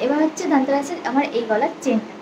এবার হচ্ছে ধনতেরাসের আমার এই গলার চেনটা।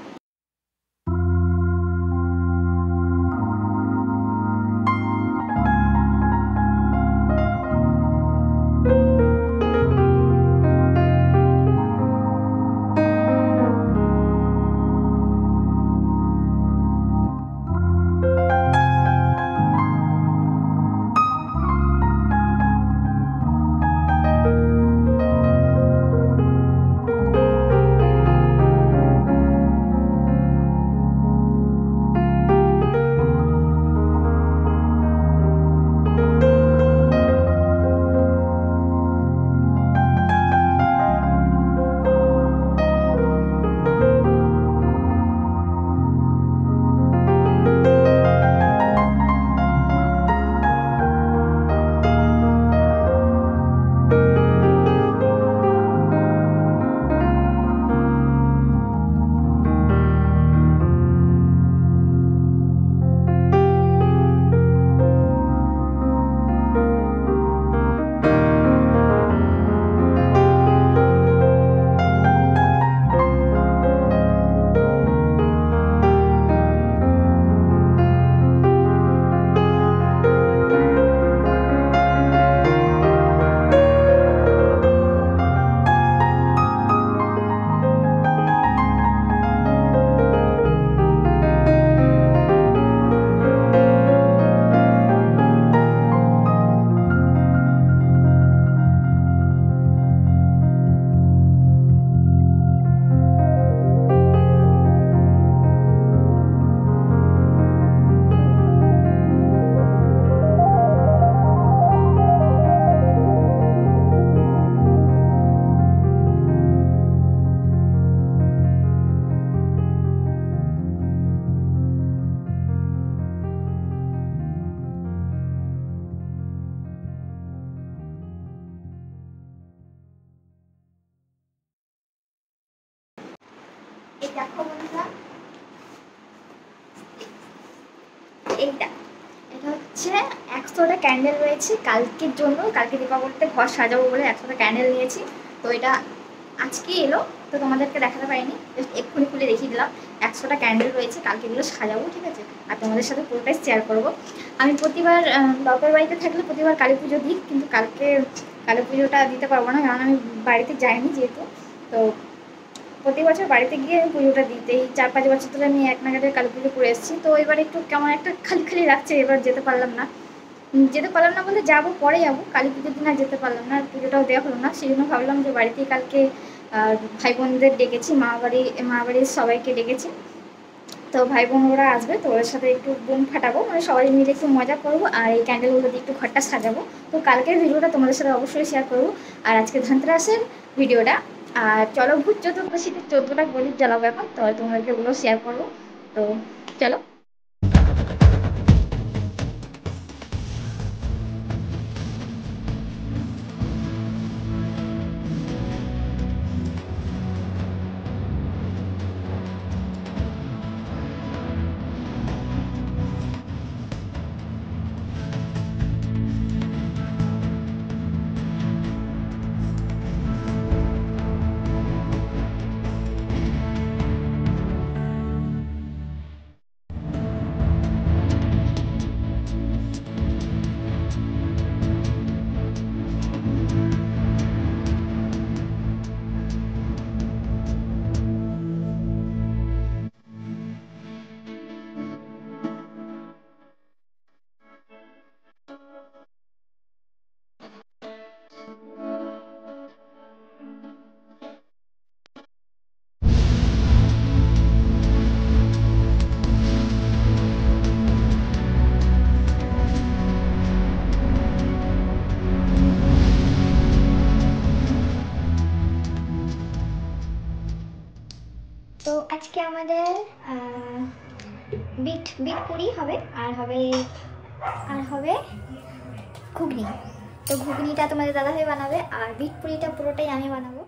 এই দেখো বন্ধুরা, এইটা এটা হচ্ছে 100টা ক্যান্ডেল রয়েছে কালকের জন্য। কালকে দীপাবলিতে ঘর সাজাবো বলে 100টা ক্যান্ডেল নিয়েছি। তো এটা আজকে এলো, তো তোমাদেরকে দেখাতে পারিনি, জাস্ট এক্ষুনি খুলে দেখিয়ে দিলাম। 100টা ক্যান্ডেল রয়েছে, কালকে এগুলো সাজাবো, ঠিক আছে? আর তোমাদের সাথে পুরোটাই শেয়ার করবো। আমি প্রতিবার বাপের বাড়িতে থাকলে প্রতিবার কালী পুজো দিই, কিন্তু কালকে কালী পুজোটা দিতে পারবো না, কারণ আমি বাড়িতে যাইনি যেহেতু। তো প্রতি বছর বাড়িতে গিয়ে আমি পুজোটা দিতেই 4-5 বছর ধরে আমি এক নাগাড়ে কালী পুজো করে এসেছি। তো এবার একটু কেমন একটা খালি খালি লাগছে, এবার যেতে পারলাম না বলতে যাবো, পরে যাবো, কালী পুজোর দিন আর যেতে পারলাম না, আর পুজোটাও দেওয়া হলো না। সেই জন্য ভাবলাম যে বাড়িতেই কালকে ভাই বোনদের ডেকেছি, মা বাড়ির সবাইকে ডেকেছি। তো ভাই বোন ওরা আসবে, তো ওদের সাথে একটু বোম ফাটাবো, মানে সবাই মিলে একটু মজা করবো, আর এই ক্যান্ডেলগুলো দিয়ে একটু ঘরটা সাজাবো। তো কালকের ভিডিওটা তোমাদের সাথে অবশ্যই শেয়ার করবো, আর আজকে ধনতেরাসের ভিডিওটা। আর চলো ভূত চতুর্দশীতে 14টা প্রদীপ জ্বালাবো এখন, তো তোমাদেরকে ওগুলো শেয়ার করবো। তো চলো। তো আজকে আমাদের বিট পুরি হবে, আর হবে ঘুগনি। তো ঘুগনিটা তোমাদের দাদাভাই বানাবে, আর বিট পুরিটা পুরোটাই আমি বানাবো।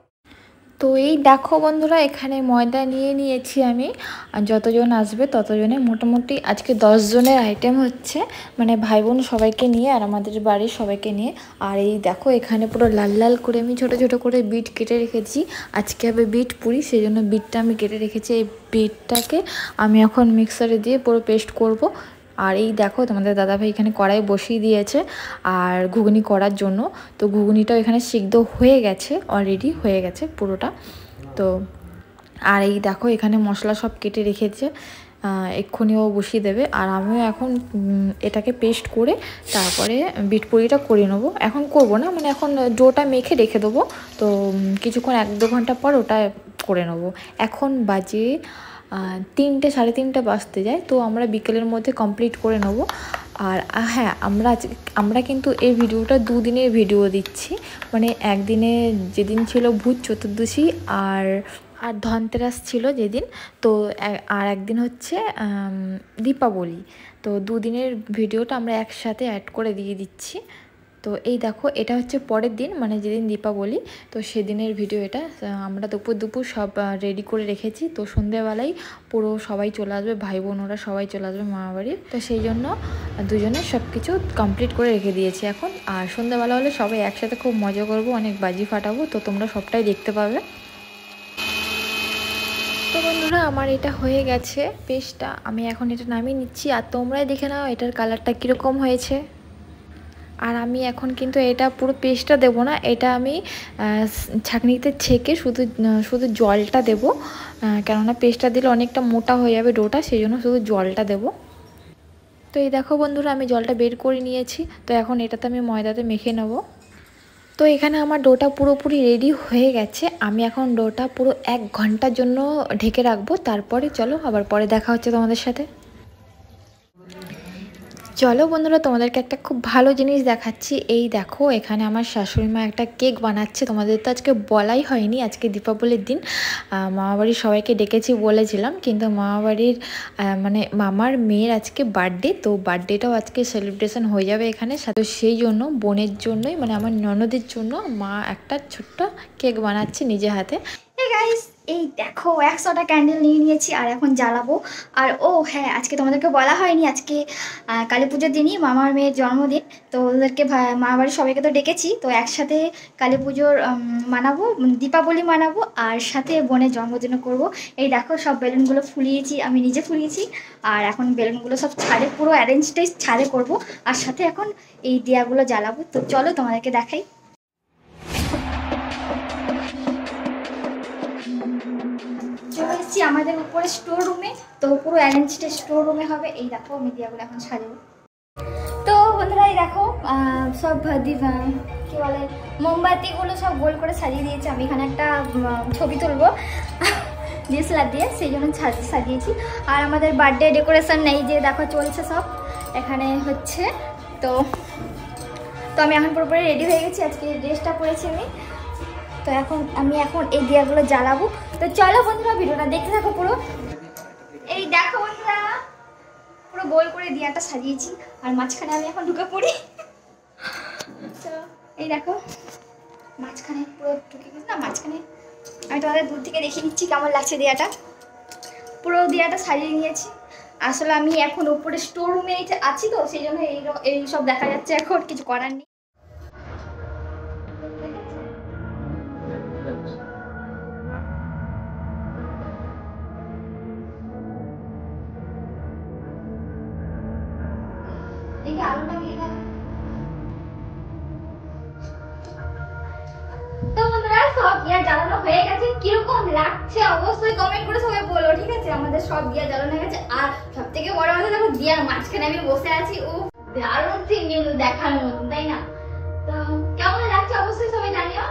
তো এই দেখো বন্ধুরা, এখানে ময়দা নিয়ে নিয়েছি আমি। আর যতজন আসবে ততজনে, মোটামুটি আজকে 10 জনের আইটেম হচ্ছে, মানে ভাই বোন সবাইকে নিয়ে আর আমাদের বাড়ির সবাইকে নিয়ে। আর এই দেখো এখানে পুরো লাল লাল করে আমি ছোট ছোট করে বিট কেটে রেখেছি। আজকে হবে বিট পুরি, সেই জন্য বিটটা আমি কেটে রেখেছি। এই বিটটাকে আমি এখন মিক্সারে দিয়ে পুরো পেস্ট করব। আর এই দেখো তোমাদের দাদাভাই এখানে কড়াই বসিয়ে দিয়েছে আর ঘুগনি করার জন্য। তো ঘুগনিটাও এখানে সিদ্ধ হয়ে গেছে, অলরেডি হয়ে গেছে পুরোটা। তো আর এই দেখো এখানে মশলা সব কেটে রেখেছে, এক্ষুনি ও বসিয়ে দেবে। আর আমিও এখন এটাকে পেস্ট করে তারপরে বিট পুরিটা করে নেবো। এখন করব না, মানে এখন ডোটা মেখে রেখে দেবো। তো কিছুক্ষণ 1-2 ঘন্টা পর ওটা করে নেবো। এখন বাজে 3টে, 3:30 বাজতে যায়। তো আমরা বিকেলের মধ্যে কমপ্লিট করে নেবো। আর হ্যাঁ, আমরা কিন্তু এই ভিডিওটা 2 দিনের ভিডিও দিচ্ছি। মানে একদিনে যেদিন ছিল ভূত চতুর্দশী আর ধনতেরাস ছিল যেদিন, তো আর একদিন হচ্ছে দীপাবলি। তো 2 দিনের ভিডিওটা আমরা একসাথে অ্যাড করে দিয়ে দিচ্ছি। তো এই দেখো এটা হচ্ছে পরের দিন, মানে যেদিন দীপাবলি, তো সেদিনের ভিডিও এটা। আমরা দুপুর সব রেডি করে রেখেছি। তো সন্ধেবেলায় পুরো সবাই চলে আসবে, ভাই বোন ওরা সবাই চলে আসবে মামা বাড়ির। তো সেই জন্য দুজনে সব কিছু কমপ্লিট করে রেখে দিয়েছি এখন। আর সন্ধেবেলা হলে সবাই একসাথে খুব মজা করবো, অনেক বাজি ফাটাবো। তো তোমরা সবটাই দেখতে পাবে। তো বন্ধুরা, আমার এটা হয়ে গেছে পেস্টটা, আমি এখন এটা নামিয়ে নিচ্ছি। আর তোমরাই দেখে নাও এটার কালারটা কীরকম হয়েছে। আর আমি এখন কিন্তু এটা পুরো পেস্টটা দেবো না, এটা আমি ছাঁকনিতে ছেঁকে শুধু জলটা দেবো। কেননা পেস্টটা দিলে অনেকটা মোটা হয়ে যাবে ডোটা, সেই জন্য শুধু জলটা দেবো। তো এই দেখো বন্ধুরা, আমি জলটা বের করে নিয়েছি। তো এখন এটাতে আমি ময়দাতে মেখে নেবো। তো এখানে আমার ডোটা পুরোপুরি রেডি হয়ে গেছে। আমি এখন ডোটা পুরো 1 ঘন্টার জন্য ঢেকে রাখবো। তারপরে চলো আবার পরে দেখা হচ্ছে তোমাদের সাথে। চলো বন্ধুরা, তোমাদেরকে একটা খুব ভালো জিনিস দেখাচ্ছি। এই দেখো এখানে আমার শাশুড়ি মা একটা কেক বানাচ্ছে। তোমাদের তো আজকে বলাই হয়নি, আজকে দীপাবলির দিন। মামাবাড়ির সবাইকে ডেকেছি বলেছিলাম, কিন্তু মামাবাড়ির মানে মামার মেয়ের আজকে বার্থডে। তো বার্থডেটাও আজকে সেলিব্রেশন হয়ে যাবে এখানে। তো সেই জন্য বোনের জন্যই, মানে আমার ননদের জন্য মা একটা ছোট্ট কেক বানাচ্ছে নিজে হাতে। গাইস, এই দেখো 100টা ক্যান্ডেল নিয়ে নিয়েছি আর এখন জ্বালাবো। আর ও হ্যাঁ, আজকে তোমাদেরকে বলা হয়নি, আজকে কালী পুজোর দিনই মামার মেয়ের জন্মদিন। তো ওদেরকে মা বাড়ির সবাইকে তো ডেকেছি, তো একসাথে কালী পুজোর মানাবো, দীপাবলি মানাবো, আর সাথে বোনের জন্মদিনও করব। এই দেখো সব বেলুনগুলো ফুলিয়েছি, আমি নিজে ফুলিয়েছি। আর এখন বেলুনগুলো সব ছাড়ে, পুরো অ্যারেঞ্জটাই ছাড়ে করব। আর সাথে এখন এই দিয়াগুলো জ্বালাবো। তো চলো তোমাদেরকে দেখাই। চলে এসেছি আমাদের উপরে স্টোর রুমে। তো পুরো অ্যারেঞ্জটা স্টোর রুমে হবে। এই দেখো আমি দিয়াগুলো এখন সাজাবো। তো বন্ধুরা এই দেখো সব কি বলে মোমবাতিগুলো সব গোল করে সাজিয়ে দিয়েছি। আমি এখানে একটা ছবি তুলবো ডিএসএলআর দিয়ে, সেই জন্য সাজিয়েছি। আর আমাদের বার্থডে ডেকোরেশন নেই, যে দেখো চলছে সব এখানে হচ্ছে। তো আমি এখন পুরোপুরি রেডি হয়ে গেছি, আজকে ড্রেসটা পরেছি আমি। তো আমি এখন এই দিয়াগুলো জ্বালাবো। তো চলো বন্ধুরা, ভিডিওটা দেখতে থাকো পুরো। এই দেখো বন্ধুরা, পুরো গোল করে দিয়াটা সাজিয়েছি আর মাঝখানে আমি এখন ঢুকে পড়ি। তো এই দেখো মাঝখানে পুরো ঢুকে গেছে না, মাঝখানে আমি তোমাদের দূর থেকে দেখিয়ে নিচ্ছি কেমন লাগছে দিয়াটা। পুরো দিয়াটা সাজিয়ে নিয়েছি। আসলে আমি এখন উপরে স্টোর রুমে আছি, তো সেই জন্য এই সব দেখা যাচ্ছে, এখন কিছু করার নেই। তো বন্ধুরা, সব গিয়া জ্বালানো হয়ে গেছে। কিরকম লাগছে অবশ্যই কমেন্ট করে সবাই বলো, ঠিক আছে? আমাদের সব গিয়া জ্বালানো হয়ে গেছে। আর সব থেকে বড় কথা, দেখো দিয়ার মাঝখানে আমি বসে আছি। ও দারুণ সিন কিন্তু দেখানোর মতন, তাই না? তো কেমন লাগছে অবশ্যই সবাই জানিও।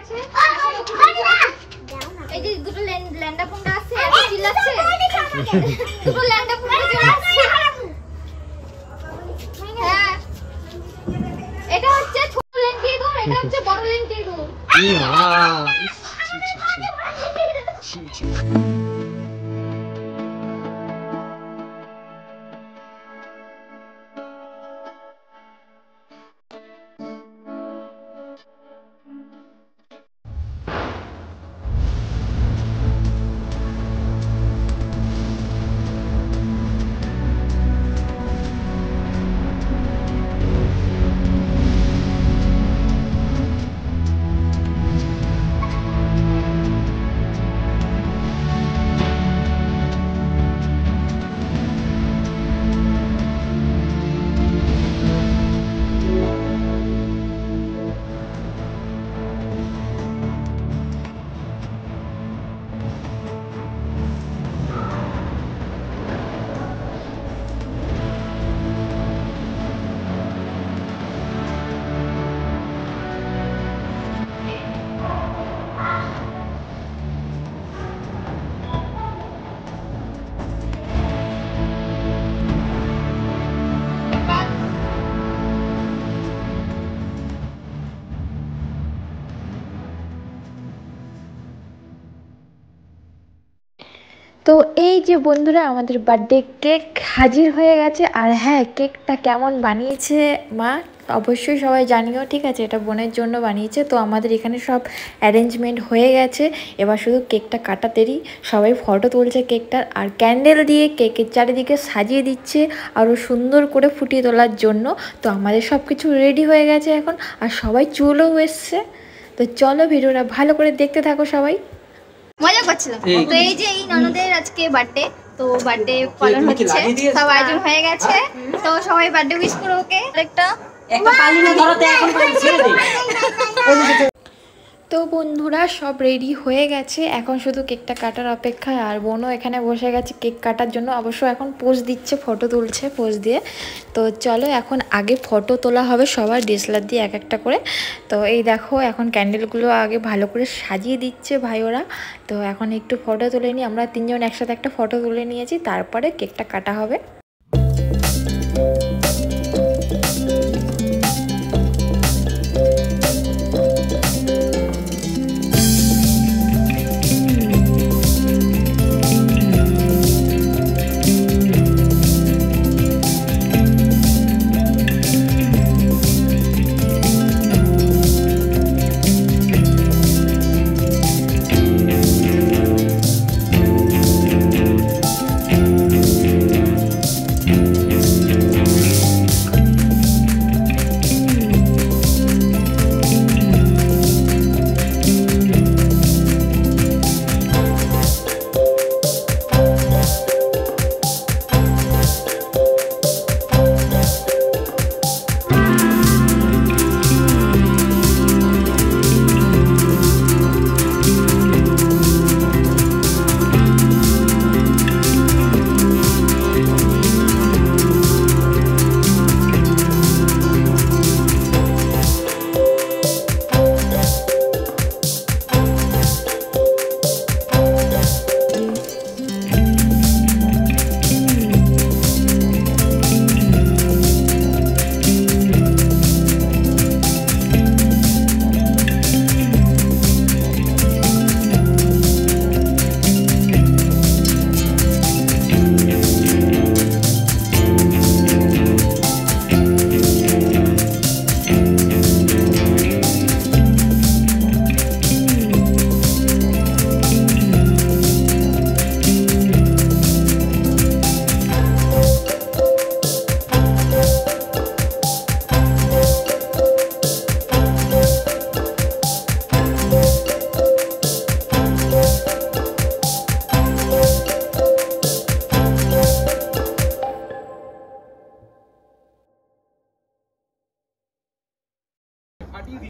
আছে। এই যে দুটো ল্যান্ডা পুন্ডা আছে, চিল্লাচ্ছে। দুটো ল্যান্ডা পুন্ডা চিল্লাচ্ছে। হ্যাঁ, এটা হচ্ছে ছোট লেন্টি ইঁদুর, এটা হচ্ছে বড় লেন্টি ইঁদুর। তো এই যে বন্ধুরা, আমাদের বার্থডে কেক হাজির হয়ে গেছে। আর হ্যাঁ, কেকটা কেমন বানিয়েছে মা অবশ্যই সবাই জানিও, ঠিক আছে? এটা বোনের জন্য বানিয়েছে। তো আমাদের এখানে সব অ্যারেঞ্জমেন্ট হয়ে গেছে, এবার শুধু কেকটা কাটাতেরই। সবাই ফটো তুলছে কেকটার, আর ক্যান্ডেল দিয়ে কেকের চারিদিকে সাজিয়ে দিচ্ছে আরও সুন্দর করে ফুটিয়ে তোলার জন্য। তো আমাদের সব কিছু রেডি হয়ে গেছে এখন, আর সবাই চলেও এসছে। তো চলো ভিডিওটা ভালো করে দেখতে থাকো সবাই। মজা করছিলাম। তো এই যে এই ননদের আজকে বার্থডে, তো বার্থডে পালন হচ্ছে, সব আয়োজন হয়ে গেছে। তো সবাই বার্থডে উইশ করো ওকে। একটা পালিনা ধরতে এখন ছেড়ে দে। তো বন্ধুরা সব রেডি হয়ে গেছে, এখন শুধু কেকটা কাটার অপেক্ষায়। আর বোনও এখানে বসে গেছে কেক কাটার জন্য, অবশ্য এখন পোজ দিচ্ছে, ফটো তুলছে পোজ দিয়ে। তো চলো এখন আগে ফটো তোলা হবে সবার ডিএসএলআর দিয়ে এক একটা করে। তো এই দেখো এখন ক্যান্ডেলগুলো আগে ভালো করে সাজিয়ে দিচ্ছে ভাই ওরা। তো এখন একটু ফটো তুলে নিই, আমরা তিনজন একসাথে একটা ফটো তুলে নিয়েছি, তারপরে কেকটা কাটা হবে।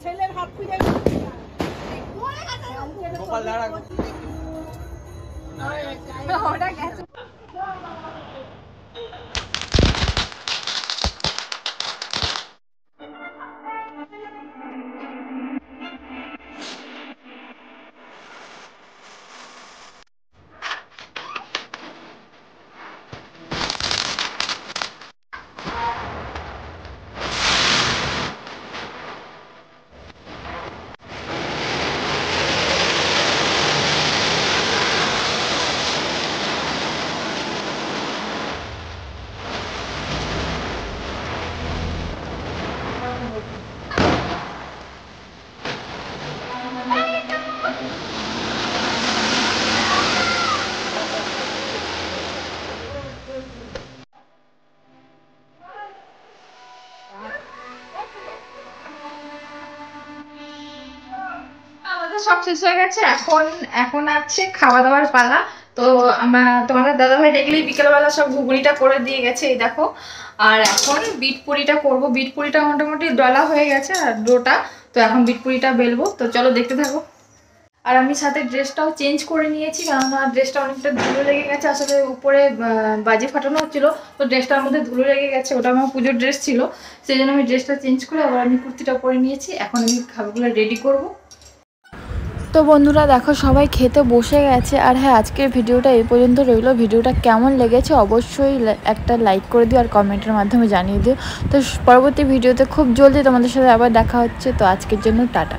ছেলের হাত খুঁজে গোপাল দাঁড়া ওটা গেছে সব শেষ হয়ে গেছে, এখন এখন আছে খাওয়া দাওয়ার পালা। তো তোমাদের দাদাভাই দেখলেই বিকেলবেলা সব ঘুগনিটা করে দিয়ে গেছে, এই দেখো। আর এখন বিট পুরিটা করবো। বিট পুরিটা মোটামুটি ডলা হয়ে গেছে আর ডোটা, তো এখন বিট পুরিটা বেলবো। তো চলো দেখতে থাকো। আর আমি সাথে ড্রেসটাও চেঞ্জ করে নিয়েছি, কারণ আমার ড্রেসটা অনেকটা ধুলো লেগে গেছে। আসলে উপরে বাজি ফাটানো হচ্ছিল, তো ড্রেসটার মধ্যে ধুলো লেগে গেছে। ওটা আমার পুজোর ড্রেস ছিল, সেই জন্য আমি ড্রেসটা চেঞ্জ করে আবার আমি কুর্তিটা পরে নিয়েছি। এখন আমি খাবারগুলো রেডি করব। তো বন্ধুরা দেখো সবাই খেতে বসে গেছে। আর হ্যাঁ, আজকের ভিডিওটা এই পর্যন্ত রইলো। ভিডিওটা কেমন লেগেছে অবশ্যই একটা লাইক করে দিও আর কমেন্টের মাধ্যমে জানিয়ে দিও। তো পরবর্তী ভিডিওতে খুব জলদি তোমাদের সাথে আবার দেখা হচ্ছে। তো আজকের জন্য টাটা।